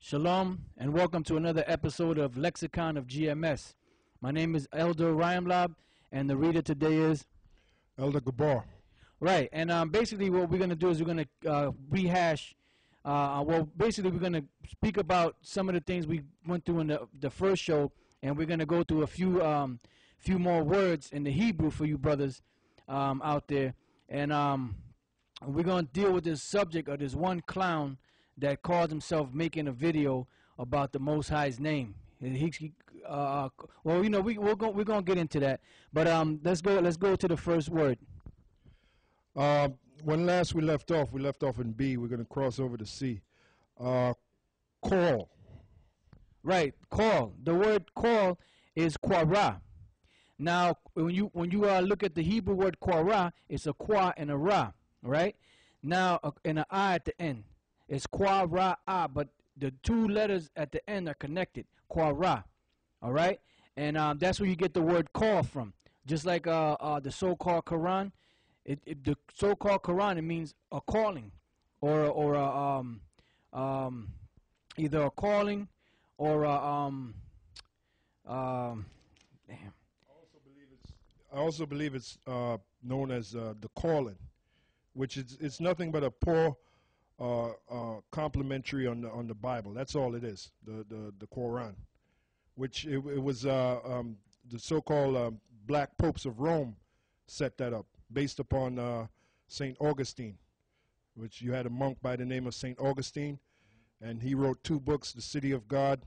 Shalom, and welcome to another episode of Lexicon of GMS. My name is Elder Rhymelab, and the reader today is Elder Gabor. Right, and basically what we're going to do is we're going to rehash, basically we're going to speak about some of the things we went through in the first show, and we're going to go through a few more words in the Hebrew for you brothers out there, and we're going to deal with this subject of this one clown that calls himself making a video about the Most High's name. Well, you know, we're going to get into that, but let's go to the first word. When last we left off in B. We're going to cross over to C. Call. Right, call. The word call is quara. Now, when you look at the Hebrew word quara, it's a qua and a ra, right? Now, and an I at the end. It's qua ra ah, but the two letters at the end are connected. Qua ra, all right, and that's where you get the word call from. Just like the so-called Quran, the so-called Quran, it means a calling, or either a calling or damn. I also believe it's known as the calling, which is it's nothing but a poor complimentary on the Bible. That's all it is, the Quran, which it was the so-called black popes of Rome set that up based upon St. Augustine, which you had a monk by the name of St. Augustine, and he wrote two books, The City of God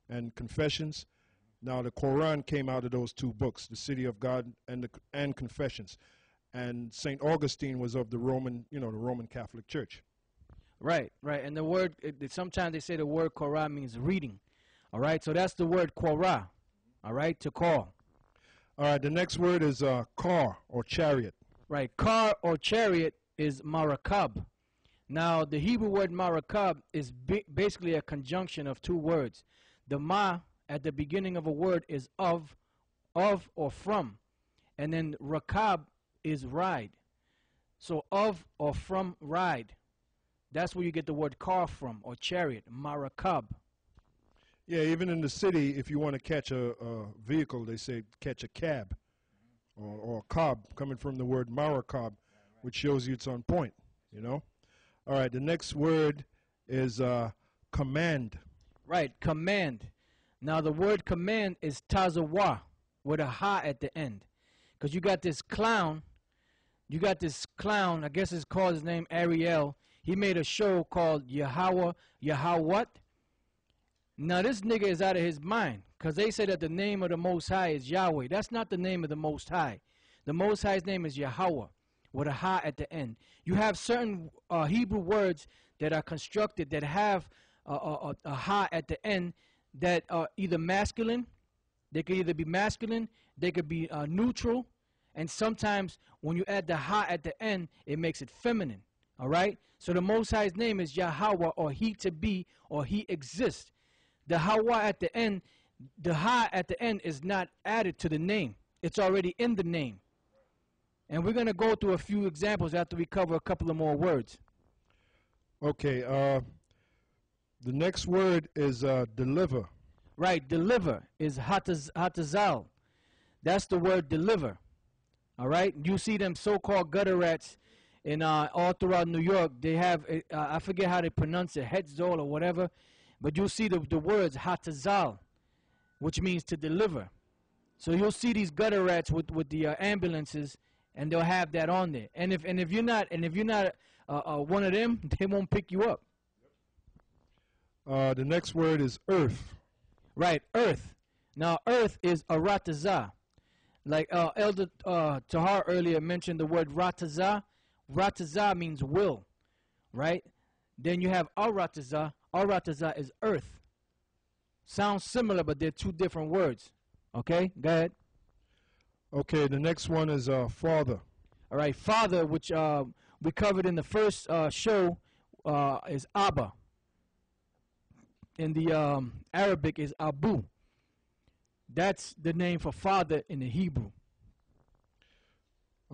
and Confessions. Now the Quran came out of those two books, The City of God and Confessions, and St. Augustine was of the Roman Catholic Church. Right, and the word, sometimes they say the word Korah means reading, all right? So that's the word Korah, all right, to call. All right, the next word is car or chariot. Right, car or chariot is marakab. Now, the Hebrew word marakab is basically a conjunction of two words. The ma at the beginning of a word is of or from, and then rakab is ride. So of or from ride. That's where you get the word car from, or chariot, marakab. Yeah, even in the city, if you want to catch a vehicle, they say catch a cab or a cob, coming from the word marakab, which shows you it's on point, you know. All right, the next word is command. Right, command. Now, the word command is tazawa, with a ha at the end. Because you got this clown, I guess it's called his name Ariel. He made a show called Yahweh. What? Now, this nigga is out of his mind because they say that the name of the Most High is Yahweh. That's not the name of the Most High. The Most High's name is Yahweh with a ha at the end. You have certain Hebrew words that are constructed that have a ha at the end that are either masculine. They could either be masculine, they could be neutral, and sometimes when you add the ha at the end, it makes it feminine. All right? So the Most High's name is Yahweh, or He to be, or He exists. The Hawa at the end, the Ha at the end is not added to the name. It's already in the name. And we're going to go through a few examples after we cover a couple of more words. Okay, the next word is deliver. Right, deliver is hatazal. That's the word deliver. All right? You see them so-called gutter rats in all throughout New York. They have, I forget how they pronounce it, Hetzol or whatever, but you'll see the words Hatazal, which means to deliver. So you'll see these gutter rats with the ambulances, and they'll have that on there. And if you're not one of them, they won't pick you up. The next word is earth. Right, earth. Now, earth is aratazah. Like Elder Tahar earlier mentioned the word ratazah. Ratazah means will, right? Then you have aratazah. Aratazah is earth. Sounds similar, but they're two different words. Okay, go ahead. Okay, the next one is father. All right, father, which we covered in the first show, is Abba. In the Arabic is Abu. That's the name for father in the Hebrew.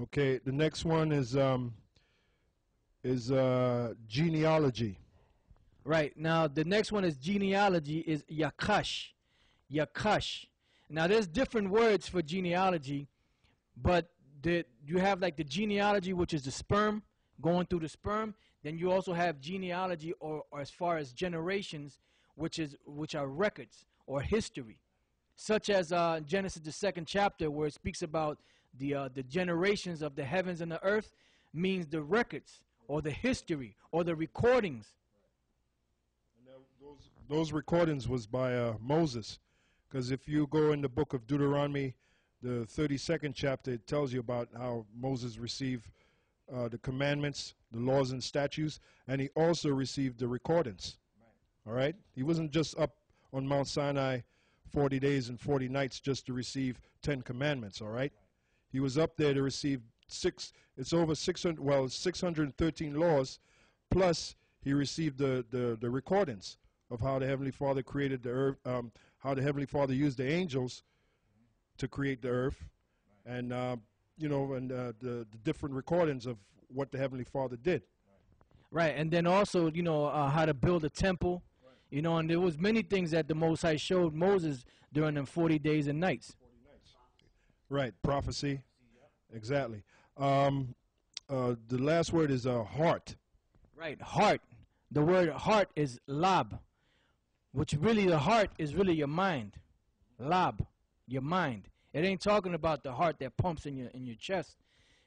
Okay, the next one is genealogy. Right, now the next one is genealogy is Yakash. Yakash. Now there's different words for genealogy, but you have like the genealogy, which is the sperm, going through the sperm. Then you also have genealogy or as far as generations, which are records or history, such as Genesis the 2nd chapter, where it speaks about the generations of the heavens and the earth, means the records or the history or the recordings. And those recordings was by Moses, because if you go in the book of Deuteronomy, the 32nd chapter, it tells you about how Moses received the commandments, the laws and statutes, and he also received the recordings. All right? He wasn't just up on Mount Sinai 40 days and 40 nights just to receive 10 commandments, all right? He was up there to receive it's over 613 laws, plus he received the recordings of how the Heavenly Father created the earth, how the Heavenly Father used the angels to create the earth, and, the different recordings of what the Heavenly Father did. Right, and then also, how to build a temple. And there was many things that the Most High showed Moses during them 40 days and nights. Right, prophecy. Exactly. The last word is heart. Right, heart. The word heart is lab, which really the heart is really your mind. Lab, your mind. It ain't talking about the heart that pumps in your chest,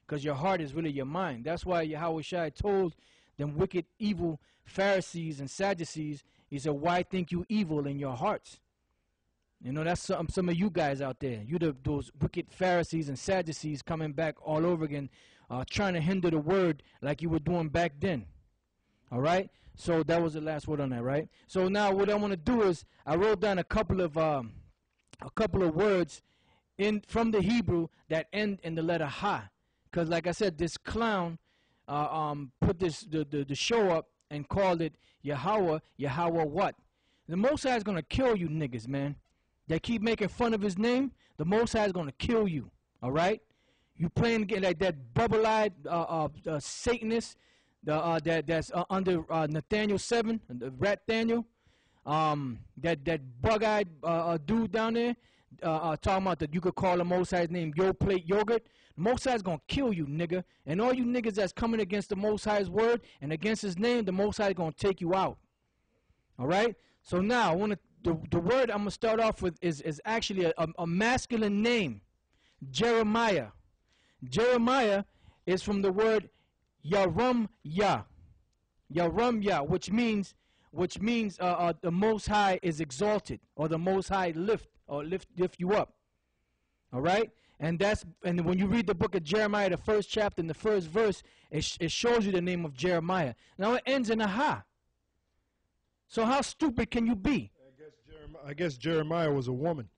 because your heart is really your mind. That's why Yahweh Shai told them wicked, evil Pharisees and Sadducees, he said, why think you evil in your hearts? That's some of you guys out there. Those wicked Pharisees and Sadducees coming back all over again, trying to hinder the word like you were doing back then. All right? So that was the last word on that, right? So now what I want to do is I wrote down a couple of words from the Hebrew that end in the letter Ha. Because like I said, this clown put the show up and called it Yahweh what? The Most High is going to kill you niggas, man. That keep making fun of his name, the Most High is going to kill you, all right? You playing like that bubble-eyed Satanist that's under Nathaniel 7, the Rat Daniel, that bug-eyed dude down there, talking about that you could call the Most High's name Yo Plate Yogurt. The Most High is going to kill you, nigga. And all you niggas that's coming against the Most High's word and against his name, the Most High is going to take you out. All right? So now, the word I'm going to start off with is actually a masculine name, Jeremiah. Jeremiah is from the word Yarum Yah. Yarum Yah, which means the Most High is exalted, or the Most High lift you up. All right? And when you read the book of Jeremiah, the first chapter and the first verse, it shows you the name of Jeremiah. Now it ends in a Ha. So how stupid can you be? I guess Jeremiah was a woman.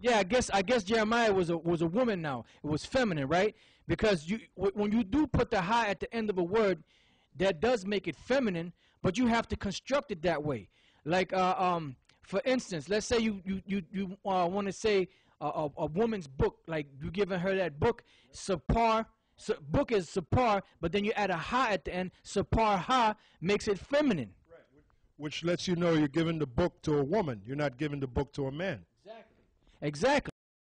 Yeah, I guess Jeremiah was a woman now. It was feminine, right? Because when you do put the Ha at the end of a word, that does make it feminine, but you have to construct it that way. Like for instance, let's say you want to say a woman's book, like you giving her that book, Sapar. So book is Sapar, but then you add a Ha at the end. Sapar Ha makes it feminine. Right. Which lets you know you're giving the book to a woman. You're not giving the book to a man. Exactly.